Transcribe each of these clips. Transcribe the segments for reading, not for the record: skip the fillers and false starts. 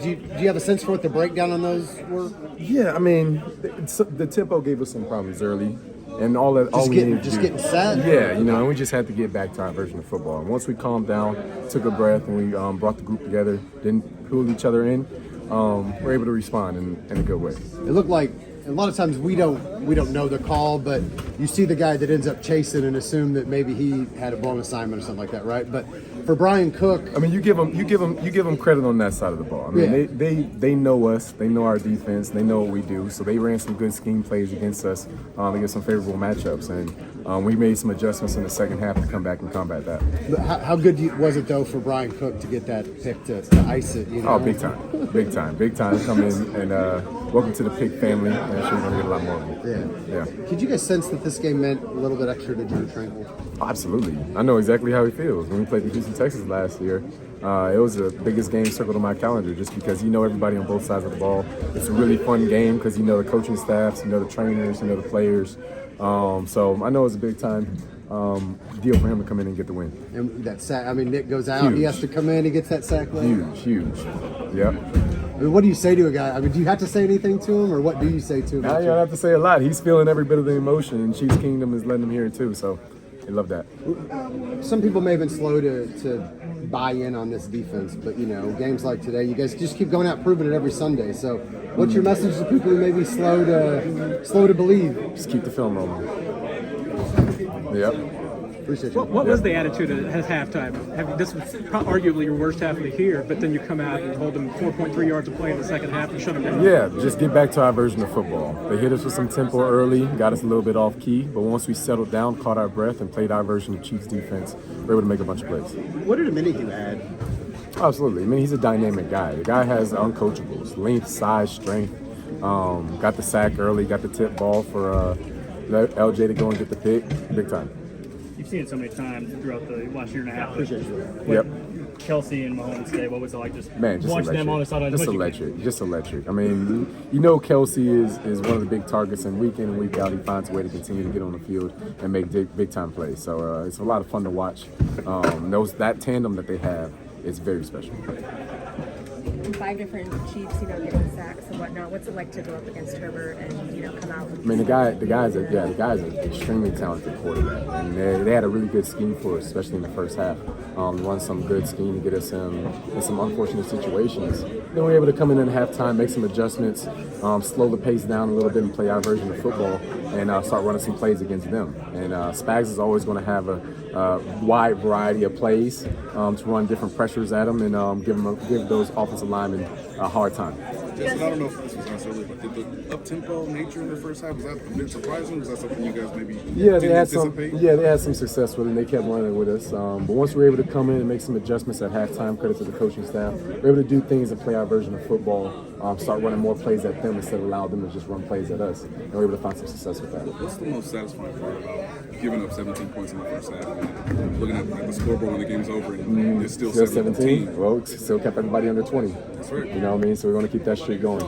Do you have a sense for what the breakdown on those were? Yeah, I mean, the tempo gave us some problems early, and all that. Getting set. Yeah, and we just had to get back to our version of football. And once we calmed down, took a breath, and we brought the group together, didn't pull each other in, we're able to respond in a good way. It looked like a lot of times we don't know the call, but you see the guy that ends up chasing and assume that maybe he had a blown assignment or something like that, right? But for Brian Cook, I mean, you give them credit on that side of the ball. I mean, they know us, they know our defense, they know what we do. So they ran some good scheme plays against us, against some favorable matchups, and we made some adjustments in the second half to come back and combat that. But how good was it though for Brian Cook to get that pick to ice it? Oh, big time! Come in and welcome to the Pick family. And I'm sure we're gonna get a lot more of them. Yeah. Did you guys sense that this game meant a little bit extra to Drew Tranquil? Absolutely. I know exactly how he feels. When we played the Houston Texans last year, it was the biggest game circled on my calendar just because everybody on both sides of the ball. It's a really fun game because the coaching staffs, the trainers, the players. So I know it's a big time deal for him to come in and get the win. And that sack, I mean, Nick goes out, Huge. he has to come in, he gets that sack later. Huge. Yep. I mean, what do you say to a guy? I mean, do you have to say anything to him, or what do you say to him? I don't have to say a lot. He's feeling every bit of the emotion, and Chiefs Kingdom is letting him hear it too. So they love that. Some people may have been slow to buy in on this defense, but games like today, you guys just keep going out proving it every Sunday. So, what's your message to people who may be slow to believe? Just keep the film rolling. Yep. Appreciate you. What was the attitude at halftime? This was arguably your worst half of the year, but then you come out and hold them 4.3 yards of play in the second half and shut them down. Yeah, just get back to our version of football. They hit us with some tempo early, got us a little bit off key, but once we settled down, caught our breath, and played our version of Chiefs defense, we were able to make a bunch of plays. What did Dominique add? Absolutely. I mean, he's a dynamic guy. The guy has uncoachables, length, size, strength. Got the sack early, got the tip ball for LJ to go and get the pick. Big time. You've seen it so many times throughout the last year and a half. Appreciate you. Yep. Kelsey and Mahomes today, what was it like just watching electric. Them on the sideline? Just electric. I mean, Kelsey is one of the big targets, and week in and week out, he finds a way to continue to get on the field and make big time plays. So it's a lot of fun to watch. That tandem that they have is very special. 5 different Chiefs, getting sacks and whatnot. What's it like to go up against Herbert and come out? I mean, the guy's an extremely talented quarterback, and they had a really good scheme for us, especially in the first half. Run some good scheme to get us in some unfortunate situations. Then we were able to come in at halftime, make some adjustments, slow the pace down a little bit, and play our version of football, and start running some plays against them. And Spags is always going to have a wide variety of plays to run different pressures at them and give those offensive linemen a hard time. Justin, I don't know if this was asked earlier, but did the up-tempo nature in the first half, was that a bit surprising? Was that something you guys maybe didn't anticipate? They had some success with it, and they kept running with us. But once we were able to come in and make some adjustments at halftime, credit to the coaching staff, we were able to do things and play our version of football, start running more plays at them instead of allowing them to just run plays at us. And we were able to find some success with that. What's the most satisfying part about giving up 17 points in the first half and looking at the scoreboard when the game's over and it's still 17? Well, we still kept everybody under 20. That's right. You know what I mean? So we're going to keep that streak going.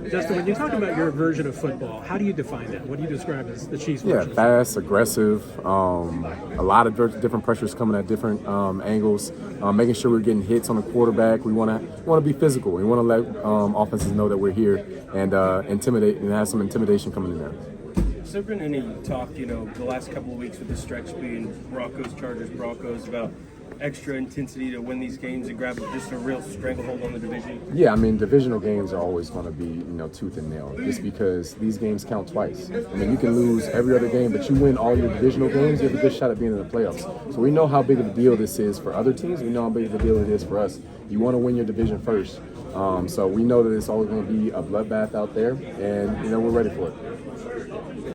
Justin, when you talk about your version of football, how do you define that? What do you describe as the Chiefs' version? Yeah, fast, aggressive, a lot of different pressures coming at different angles, making sure we're getting hits on the quarterback. We want to be physical. We want to let offenses know that we're here and intimidate and have some intimidation coming in there. Has there been any talk, the last couple of weeks with the stretch being Broncos, Chargers, Broncos, about extra intensity to win these games and grab just a real stranglehold on the division? Yeah, I mean, divisional games are always going to be, tooth and nail, just because these games count twice. I mean, you can lose every other game, but you win all your divisional games, you have a good shot at being in the playoffs. So we know how big of a deal this is for other teams. We know how big of a deal it is for us. You want to win your division first. So we know that it's always going to be a bloodbath out there, and, we're ready for it.